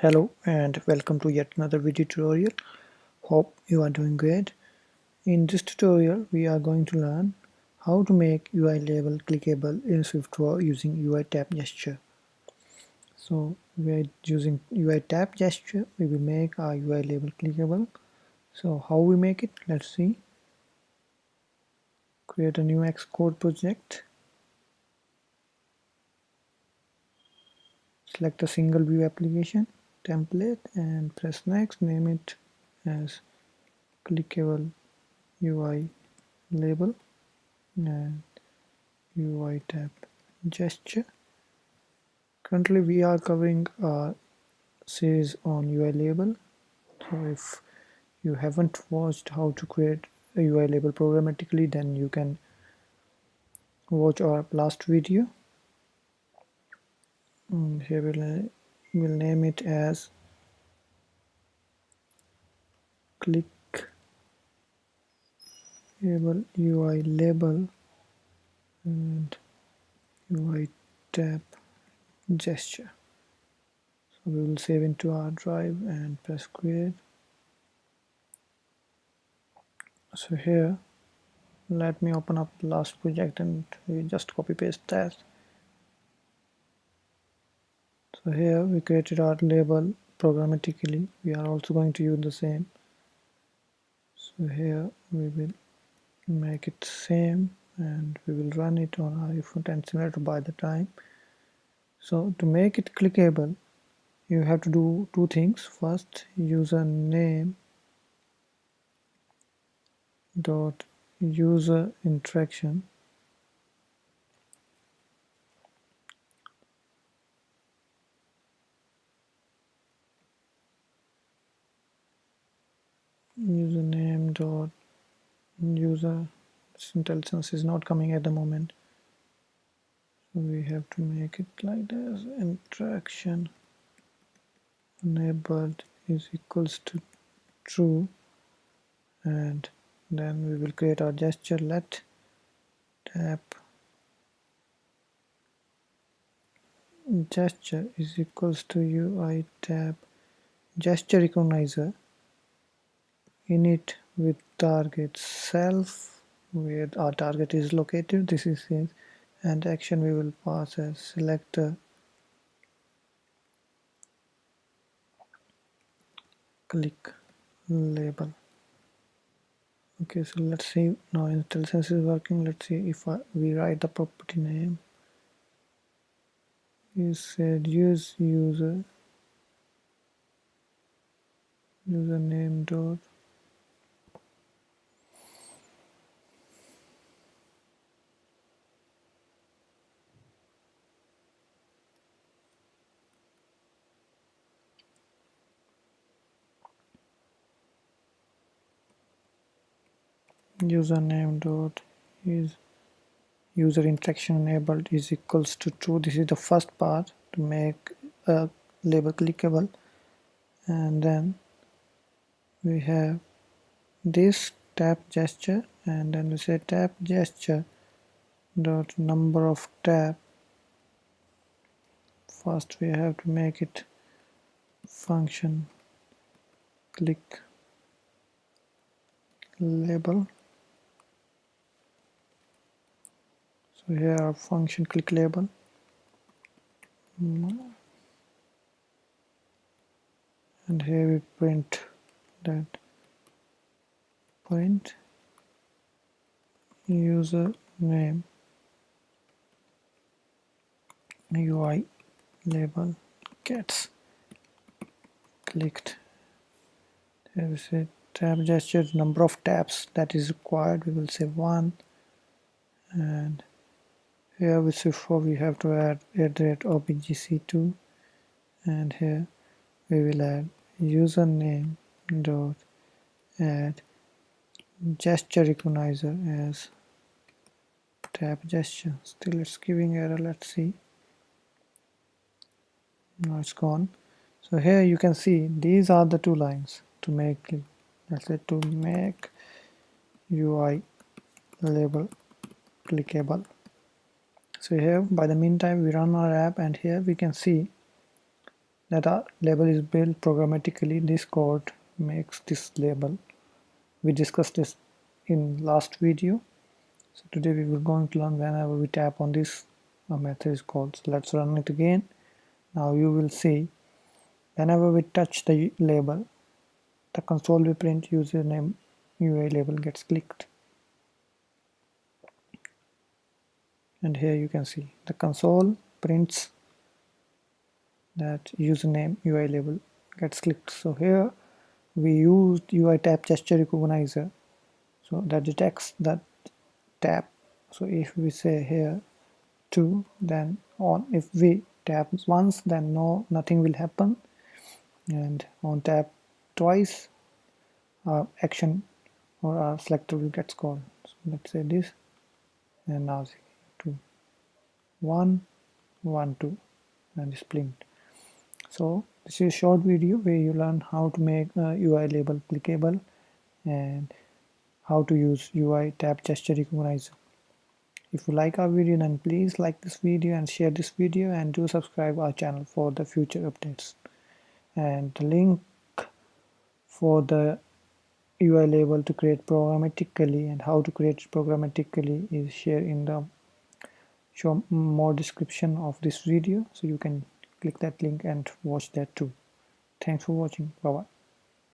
Hello and welcome to yet another video tutorial. Hope you are doing great. In this tutorial we are going to learn how to make UI label clickable in SwiftWorks using UITapGesture. So we are using UITapGesture. We will make our UI label clickable. So how we make it? Let's see. Create a new Xcode project. Select a single view application template and press next. Name it as clickable UI label and UITapGesture. Currently we are covering a series on UILable. So if you haven't watched how to create a UILable programmatically, then you can watch our last video. And here we'll name it as clickable UI label and UITapGesture. So we will save into our drive and press create. So here let me open up the last project and we just copy paste that. So here we created our label programmatically. We are also going to use the same. So here we will make it same and we will run it on our front-end simulator by the time. So to make it clickable, you have to do two things. First, username dot user interaction username dot user intelligence is not coming at the moment, so we have to make it like this. Interaction enabled is equals to true, and then we will create our gesture. Let tap gesture is equals to UITapGestureRecognizer init with target self, where our target is located. This is it, and action we will pass as selector click label. Okay, so let's see now intelligence is working. Let's see if we write the property name. You said use username dot username dot is user interaction enabled is equals to true. This is the first part to make a label clickable, and then we have this tap gesture, and then we say tap gesture dot number of tap. First we have to make it function click label. So here our function click label, and here we print that print user name UI label gets clicked. Here we say tab gesture number of tabs that is required, we will say 1, and here with Swift4 we have to add @objc2, and here we will add username dot add gesture recognizer as tap gesture. Still it's giving error. Let's see. Now it's gone. So here you can see these are the two lines to make, let's say, to make UI label clickable. So here by the meantime we run our app, and here we can see that our label is built programmatically. This code makes this label. We discussed this in last video. So today we will going to learn whenever we tap on this, a method is called. So let's run it again. Now you will see whenever we touch the label, the console will print username UILable gets clicked. And here you can see the console prints that username UILable gets clicked. So here we used UITapGestureRecognizer, so that detects that tap. So if we say here 2, then on, if we tap once, then nothing will happen, and on tap twice, our action or our selector will get called. So let's say this, and now 2 1 1 2, and it's blinked. So this is a short video where you learn how to make UILable clickable and how to use UITapGestureRecognizer. If you like our video, then please like this video and share this video, and do subscribe our channel for the future updates. And the link for the UILable to create programmatically and how to create it programmatically is shared in the show more description of this video, so you can click that link and watch that too. Thanks for watching. Bye bye.